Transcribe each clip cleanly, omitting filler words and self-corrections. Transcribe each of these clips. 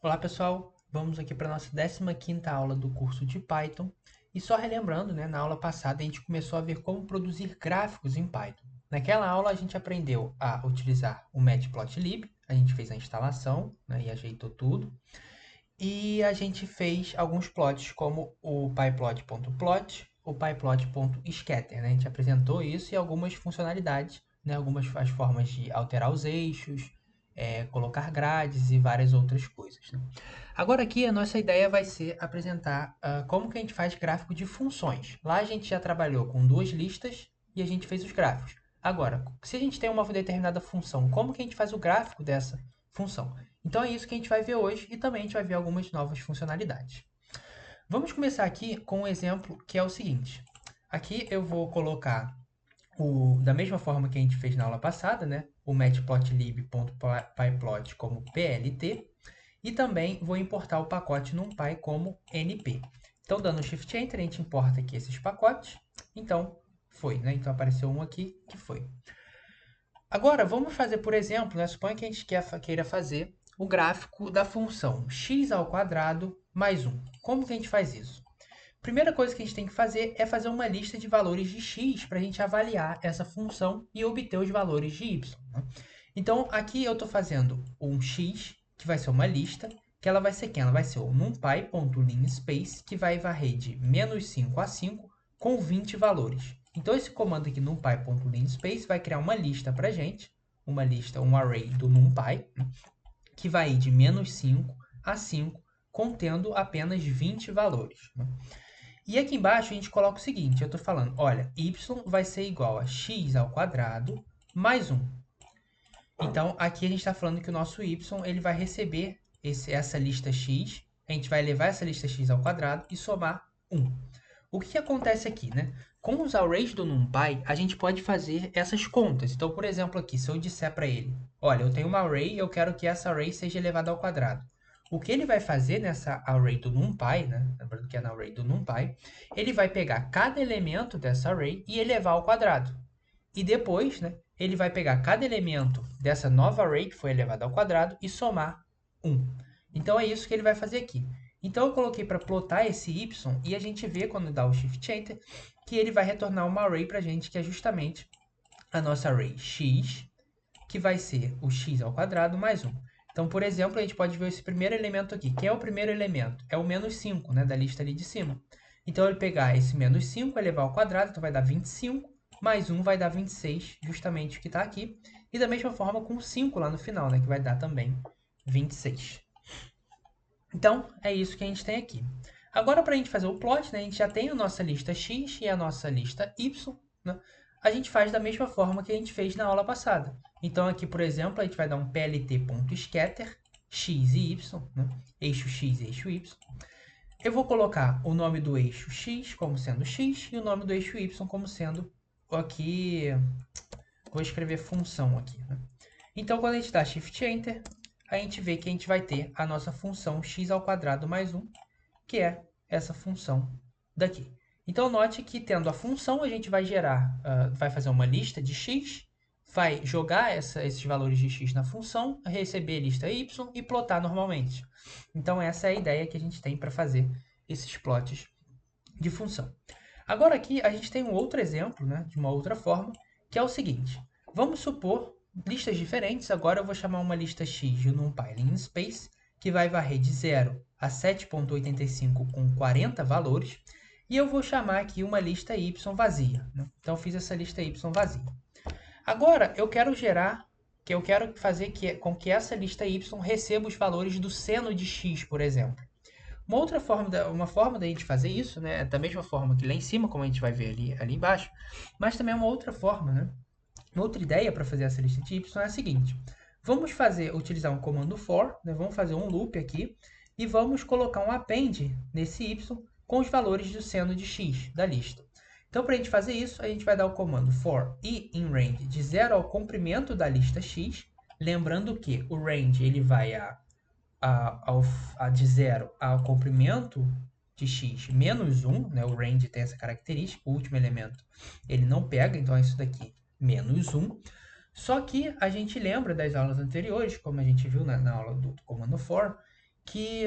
Olá pessoal, vamos aqui para a nossa 15ª aula do curso de Python. E só relembrando, né, na aula passada a gente começou a ver como produzir gráficos em Python. Naquela aula a gente aprendeu a utilizar o Matplotlib, a gente fez a instalação, né, e ajeitou tudo. E a gente fez alguns plots como o pyplot.plot, o pyplot.scatter, né? A gente apresentou isso e algumas funcionalidades, né? Algumas as formas de alterar os eixos, colocar grades e várias outras coisas, né? Agora aqui a nossa ideia vai ser apresentar como que a gente faz gráfico de funções. Lá a gente já trabalhou com duas listas e a gente fez os gráficos. Agora, se a gente tem uma determinada função, como que a gente faz o gráfico dessa função? Então é isso que a gente vai ver hoje e também a gente vai ver algumas novas funcionalidades. Vamos começar aqui com um exemplo que é o seguinte. Aqui eu vou colocar da mesma forma que a gente fez na aula passada, né? O matplotlib.pyplot como PLT e também vou importar o pacote NumPy como NP. Então, dando Shift Enter, a gente importa aqui esses pacotes. Então, foi, né? Então, apareceu um aqui que foi. Agora, vamos fazer, por exemplo, né? Suponha que a gente queira fazer o gráfico da função x² mais 1. Como que a gente faz isso? Primeira coisa que a gente tem que fazer é fazer uma lista de valores de x para a gente avaliar essa função e obter os valores de y. Né? Então, aqui eu estou fazendo um x, que vai ser uma lista, que ela vai ser quem? Ela vai ser o numpy.linspace, que vai varrer de -5 a 5 com 20 valores. Então, esse comando aqui, numpy.linspace, vai criar uma lista para a gente, uma lista, um array do numpy, que vai ir de -5 a 5, contendo apenas 20 valores. Né? E aqui embaixo a gente coloca o seguinte, eu estou falando, olha, y vai ser igual a x² mais 1. Então, aqui a gente está falando que o nosso y ele vai receber essa lista x, a gente vai levar essa lista x² e somar 1. O que acontece aqui, né? Com os arrays do NumPy, a gente pode fazer essas contas. Então, por exemplo, aqui, se eu disser para ele, olha, eu tenho uma array e eu quero que essa array seja elevada ao quadrado. O que ele vai fazer nessa array do NumPy, né? Lembrando que é na array do NumPy, ele vai pegar cada elemento dessa array e elevar ao quadrado. E depois, né, ele vai pegar cada elemento dessa nova array que foi elevada ao quadrado e somar 1. Então, é isso que ele vai fazer aqui. Então, eu coloquei para plotar esse y e a gente vê, quando dá o Shift Enter, que ele vai retornar uma array para a gente, que é justamente a nossa array x, que vai ser o x² mais 1. Então, por exemplo, a gente pode ver esse primeiro elemento aqui. Quem é o primeiro elemento? É o -5, né, da lista ali de cima. Então, ele pegar esse -5, elevar ao quadrado, então vai dar 25, mais 1 vai dar 26, justamente o que está aqui. E da mesma forma com o 5 lá no final, né, que vai dar também 26. Então, é isso que a gente tem aqui. Agora, para a gente fazer o plot, né, a gente já tem a nossa lista x e a nossa lista y. Né? A gente faz da mesma forma que a gente fez na aula passada. Então, aqui, por exemplo, a gente vai dar um plt.scatter, x e y, né? Eixo x e eixo y. Eu vou colocar o nome do eixo x como sendo x e o nome do eixo y como sendo aqui... Vou escrever função aqui. Né? Então, quando a gente dá Shift Enter, a gente vê que a gente vai ter a nossa função x² mais 1, que é essa função daqui. Então, note que tendo a função, a gente vai gerar, vai fazer uma lista de x, vai jogar esses valores de x na função, receber a lista y e plotar normalmente. Então, essa é a ideia que a gente tem para fazer esses plots de função. Agora aqui a gente tem um outro exemplo, né, de uma outra forma, que é o seguinte. Vamos supor listas diferentes. Agora eu vou chamar uma lista x de NumPy linspace, que vai varrer de 0 a 7.85 com 40 valores. E eu vou chamar aqui uma lista y vazia. Né? Então, eu fiz essa lista y vazia. Agora, eu quero fazer com que essa lista y receba os valores do seno de x, por exemplo. Uma forma da gente fazer isso, né, da mesma forma que lá em cima, como a gente vai ver ali embaixo, mas também uma outra forma, né? Uma outra ideia para fazer essa lista de y é a seguinte. Vamos utilizar um comando for, né, vamos fazer um loop aqui, e vamos colocar um append nesse y com os valores do seno de x da lista. Então, para a gente fazer isso, a gente vai dar o comando for i in range de 0 ao comprimento da lista x, lembrando que o range ele vai de 0 ao comprimento de x menos 1, né? O range tem essa característica, o último elemento ele não pega, então é isso daqui, menos 1. Só que a gente lembra das aulas anteriores, como a gente viu na aula do comando for, que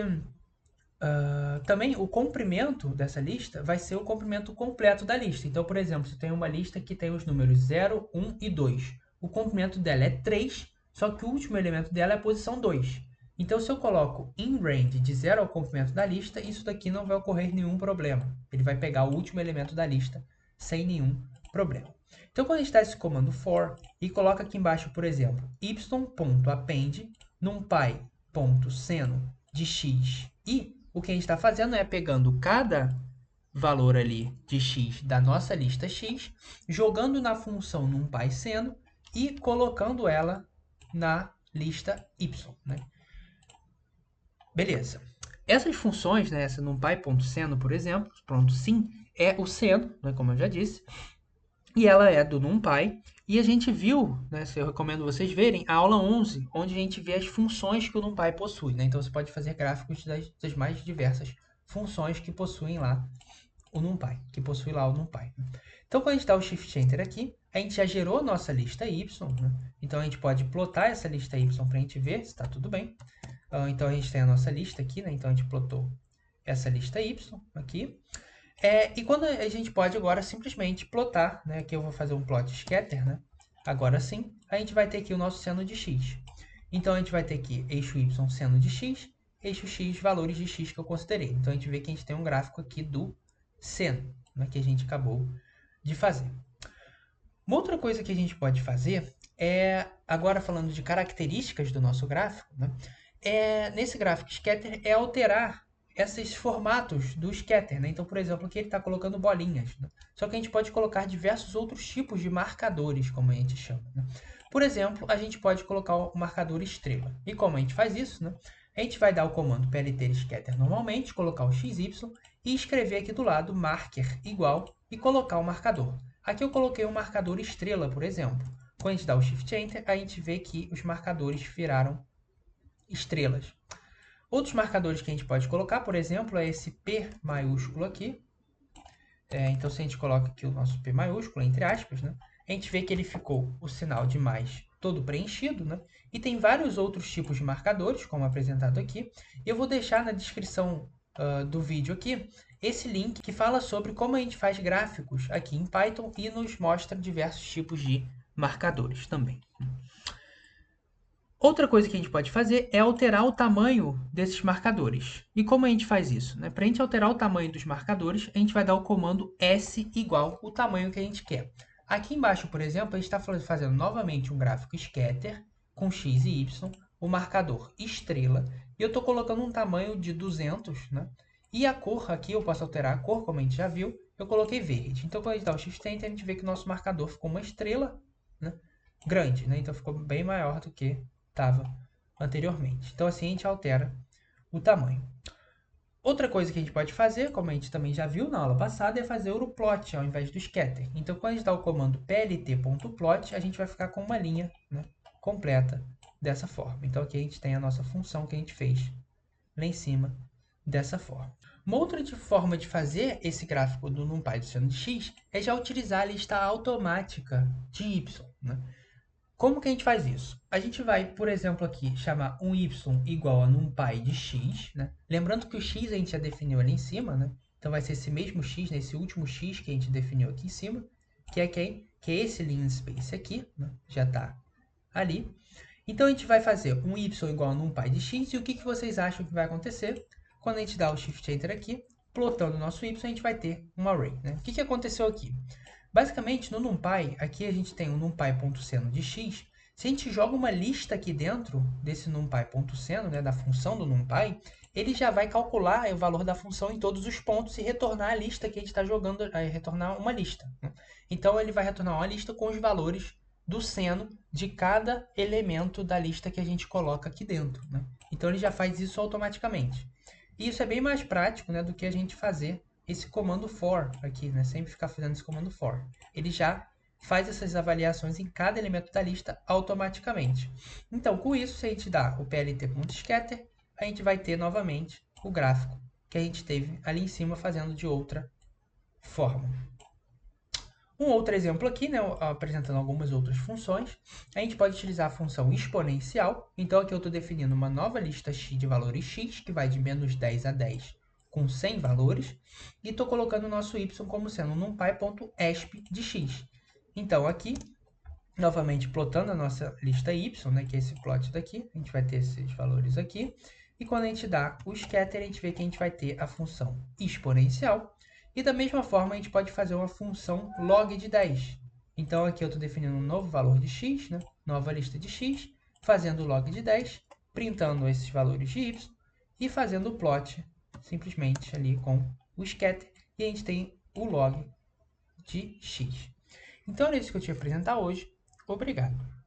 também o comprimento dessa lista vai ser o comprimento completo da lista. Então, por exemplo, se tem uma lista que tem os números 0, 1 e 2. O comprimento dela é 3, só que o último elemento dela é a posição 2. Então, se eu coloco in range de 0 ao comprimento da lista, isso daqui não vai ocorrer nenhum problema. Ele vai pegar o último elemento da lista sem nenhum problema. Então, quando a gente dá esse comando for e coloca aqui embaixo, por exemplo, y.append numpy.seno de x e o que a gente está fazendo é pegando cada valor ali de x da nossa lista x, jogando na função numpy_seno e colocando ela na lista y, né? Beleza. Essas funções, né, essa numpy.seno, por exemplo, pronto, sim, é o seno, né, como eu já disse, e ela é do NumPy. E a gente viu, né, eu recomendo vocês verem, a aula 11, onde a gente vê as funções que o NumPy possui. Né? Então, você pode fazer gráficos das mais diversas funções que possuem lá o NumPy, Então, quando a gente dá o Shift Enter aqui, a gente já gerou a nossa lista Y. Né? Então, a gente pode plotar essa lista Y para a gente ver se está tudo bem. Então, a gente tem a nossa lista aqui, né? Então, a gente plotou essa lista Y aqui. E quando a gente pode agora simplesmente plotar, né? Aqui eu vou fazer um plot scatter, né? Agora sim, a gente vai ter aqui o nosso seno de x. Então, a gente vai ter aqui eixo y seno de x, eixo x valores de x que eu considerei. Então, a gente vê que a gente tem um gráfico aqui do seno, né? Que a gente acabou de fazer. Uma outra coisa que a gente pode fazer agora falando de características do nosso gráfico, né? Nesse gráfico scatter é alterar esses formatos do scatter, né? Então, por exemplo, aqui ele está colocando bolinhas, né? Só que a gente pode colocar diversos outros tipos de marcadores, como a gente chama, né? Por exemplo, a gente pode colocar o marcador estrela. E como a gente faz isso, né? A gente vai dar o comando plt scatter normalmente, colocar o xy e escrever aqui do lado marker igual e colocar o marcador. Aqui eu coloquei um marcador estrela, por exemplo. Quando a gente dá o Shift Enter, a gente vê que os marcadores viraram estrelas. Outros marcadores que a gente pode colocar, por exemplo, é esse P maiúsculo aqui. Então, se a gente coloca aqui o nosso P maiúsculo, entre aspas, né, a gente vê que ele ficou o sinal de mais todo preenchido, né? E tem vários outros tipos de marcadores, como apresentado aqui. Eu vou deixar na descrição do vídeo aqui esse link que fala sobre como a gente faz gráficos aqui em Python e nos mostra diversos tipos de marcadores também. Outra coisa que a gente pode fazer é alterar o tamanho desses marcadores. E como a gente faz isso? Né? Para a gente alterar o tamanho dos marcadores, a gente vai dar o comando S igual o tamanho que a gente quer. Aqui embaixo, por exemplo, a gente está fazendo novamente um gráfico scatter com x e y, o marcador estrela, e eu estou colocando um tamanho de 200, né? E a cor aqui, eu posso alterar a cor, como a gente já viu, eu coloquei verde. Então, quando a gente dá o Shift Enter, a gente vê que o nosso marcador ficou uma estrela, né? Grande, né? Então, ficou bem maior do que estava anteriormente. Então, assim a gente altera o tamanho. Outra coisa que a gente pode fazer, como a gente também já viu na aula passada, é fazer o plot ao invés do scatter. Então, quando a gente dá o comando plt.plot, a gente vai ficar com uma linha, né, completa dessa forma. Então, aqui a gente tem a nossa função que a gente fez lá em cima dessa forma. Uma outra forma de fazer esse gráfico do NumPy do seno de x é já utilizar a lista automática de y, né? Como que a gente faz isso? A gente vai, por exemplo, aqui chamar um y igual a numpy de x, né? Lembrando que o x a gente já definiu ali em cima, né? Então vai ser esse mesmo x, né? Esse último x que a gente definiu aqui em cima, que é quem? Que é esse linspace aqui, né? Já está ali. Então a gente vai fazer um y igual a numpy de x, e o que vocês acham que vai acontecer? Quando a gente dá o Shift Enter aqui, plotando o nosso y, a gente vai ter um array, né? O que aconteceu aqui? Basicamente, no NumPy, aqui a gente tem o numpy.seno de x. Se a gente joga uma lista aqui dentro desse numpy.seno, né, da função do NumPy, ele já vai calcular o valor da função em todos os pontos e retornar a lista que a gente está jogando, retornar uma lista. Né? Então, ele vai retornar uma lista com os valores do seno de cada elemento da lista que a gente coloca aqui dentro. Né? Então, ele já faz isso automaticamente. E isso é bem mais prático, né, do que a gente fazer esse comando for aqui, né? Sempre ficar fazendo esse comando for. Ele já faz essas avaliações em cada elemento da lista automaticamente. Então, com isso, se a gente dá o plt.scatter, a gente vai ter novamente o gráfico que a gente teve ali em cima fazendo de outra forma. Um outro exemplo aqui, né, apresentando algumas outras funções, a gente pode utilizar a função exponencial. Então, aqui eu estou definindo uma nova lista x de valores x, que vai de menos 10 a 10, com 100 valores, e estou colocando o nosso y como sendo numpy.exp de x. Então, aqui, novamente, plotando a nossa lista y, né, que é esse plot daqui, a gente vai ter esses valores aqui, e quando a gente dá o scatter, a gente vê que a gente vai ter a função exponencial. E da mesma forma, a gente pode fazer uma função log de 10. Então, aqui eu estou definindo um novo valor de x, né? Nova lista de x, fazendo log de 10, printando esses valores de y e fazendo o plot simplesmente ali com o scatter. E a gente tem o log de x. Então, era isso que eu tinha que apresentar hoje. Obrigado.